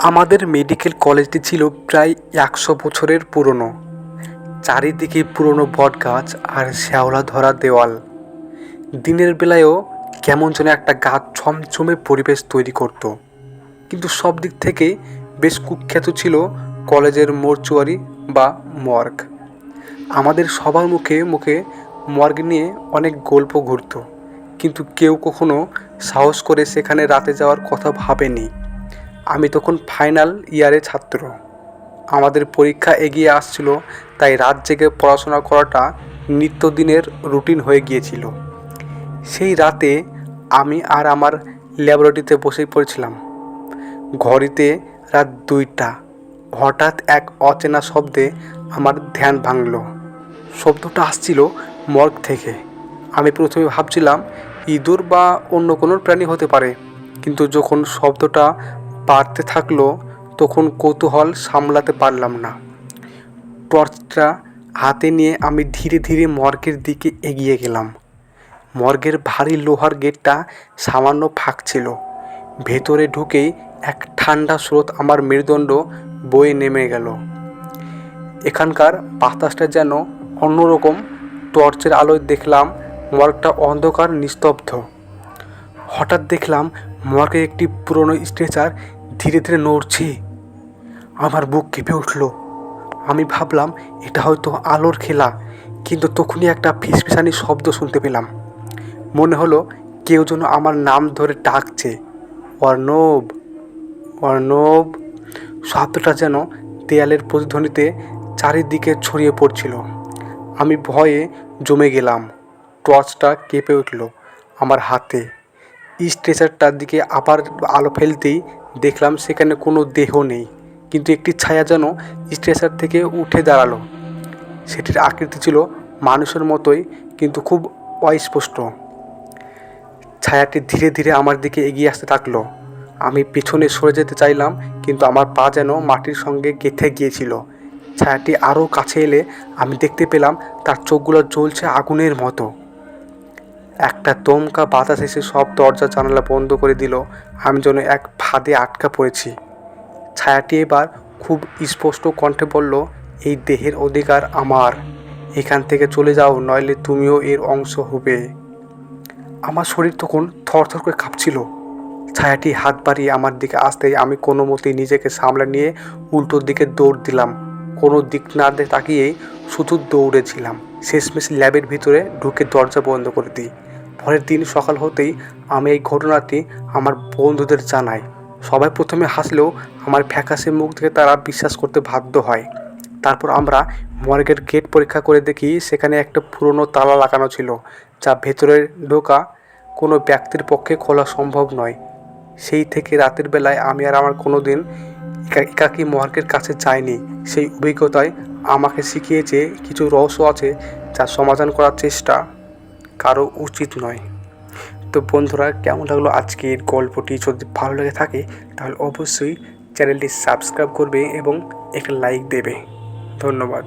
আমাদের মেডিকেল কলেজটি ছিল প্রায় 100 বছরের পুরনো। চারিদিকে পুরনো বটগাছ আর শ্যাওলা ধরা দেওয়াল দিনের বেলায়ও কেমন যেন একটা গা ছমছমে পরিবেশ তৈরি করত। কিন্তু সব দিক থেকে বেশ কুখ্যাত ছিল কলেজের মর্চুয়ারি বা মর্গ। আমাদের সবার মুখে মুখে মর্গ নিয়ে অনেক গল্প ঘুরত, কিন্তু কেউ কখনো সাহস করে সেখানে রাতে যাওয়ার কথা ভাবেনি। আমি তখন ফাইনাল ইয়ারে ছাত্র, আমাদের পরীক্ষা এগিয়ে আসছিল, তাই রাত জেগে পড়াশোনা করাটা নিত্যদিনের রুটিন হয়ে গিয়েছিল। সেই রাতে আমি আর আমার ল্যাবরেটরিতে বসে পড়েছিলাম। ঘড়িতে রাত 2টা। হঠাৎ এক অচেনা শব্দে আমার ধ্যান ভাঙল। শব্দটা আসছিল মর্গ থেকে। আমি প্রথমে ভাবছিলাম ইঁদুর বা অন্য কোনো প্রাণী হতে পারে, কিন্তু যখন শব্দটা বাড়তে থাকলো তখন কৌতূহল সামলাতে পারলাম না। টর্চটা হাতে নিয়ে আমি ধীরে ধীরে মর্গের দিকে এগিয়ে গেলাম। মর্গের ভারী লোহার গেটটা সামান্য ফাঁক ছিল। ভেতরে ঢুকেই এক ঠান্ডা স্রোত আমার মেরুদণ্ড বয়ে নেমে গেল। এখানকার বাতাসটা যেন অন্যরকম। টর্চের আলোয় দেখলাম মর্গটা অন্ধকার, নিস্তব্ধ। হঠাৎ দেখলাম মর্গের একটি পুরনো স্ট্রেচার ধীরে ধীরে নড়ছে। আমার বুক কেঁপে উঠল। আমি ভাবলাম এটা হয়তো আলোর খেলা, কিন্তু তখনই একটা ফিসফিসানি শব্দ শুনতে পেলাম। মনে হলো কেউ যেন আমার নাম ধরে ডাকছে, অর্ণব, অর্ণব। শব্দটা যেন দেয়ালের প্রতিধ্বনিতে চারিদিকে ছড়িয়ে পড়ছিল। আমি ভয়ে জমে গেলাম। টর্চটা কেঁপে উঠল আমার হাতে। স্ট্রেচারটার দিকে আবার আলো ফেলতেই দেখলাম সেখানে কোনো দেহ নেই, কিন্তু একটি ছায়া যেন স্ট্রেচার থেকে উঠে দাঁড়ালো। সেটির আকৃতি ছিল মানুষের মতোই, কিন্তু খুব অস্পষ্ট। ছায়াটি ধীরে ধীরে আমার দিকে এগিয়ে আসতে থাকলো। আমি পিছনে সরে যেতে চাইলাম, কিন্তু আমার পা যেন মাটির সঙ্গে গেঁথে গিয়েছিল। ছায়াটি আরও কাছে এলে আমি দেখতে পেলাম তার চোখগুলো জ্বলছে আগুনের মতো। একটা দমকা বাতাস এসে সব দরজা জানালা বন্ধ করে দিল। আমি যেন এক ফাঁদে আটকা পড়েছি। ছায়াটি এবার খুব স্পষ্ট কণ্ঠে বলল, এই দেহের অধিকার আমার। এখান থেকে চলে যাও, নইলে তুমিও এর অংশ হবে। আমার শরীর তখন থরথর করে কাঁপছিল। ছায়াটি হাত বাড়িয়ে আমার দিকে আসতেই আমি কোনো মতেই নিজেকে সামলে নিয়ে উল্টোর দিকে দৌড় দিলাম। কোনো দিক না তাকিয়েই শুধু দৌড়েছিলাম। শেষমেশ ল্যাবের ভিতরে ঢুকে দরজা বন্ধ করে দিই। পরের দিন সকাল হতেই আমি এই ঘটনাটি আমার বন্ধুদের জানাই। সবাই প্রথমে হাসলেও আমার ফ্যাকাশে মুখ দেখে তারা বিশ্বাস করতে বাধ্য হয়। তারপর আমরা মর্গের গেট পরীক্ষা করে দেখি সেখানে একটা পুরনো তালা লাগানো ছিল, যা ভেতরে ঢোকা কোনো ব্যক্তির পক্ষে খোলা সম্ভব নয়। সেই থেকে রাতের বেলায় আমি আর আমার কোনো দিন একাকী মর্গের কাছে যাইনি। সেই অভিজ্ঞতায় আমাকে শিখিয়েছে কিছু রহস্য আছে যা সমাধান করার চেষ্টা কারো উচিত নয়। তো বন্ধুরা, কেমন লাগলো আজকের গল্পটি? যদি ভালো লেগে থাকে তাহলে অবশ্যই চ্যানেলটি সাবস্ক্রাইব করবে এবং একটা লাইক দেবে। ধন্যবাদ।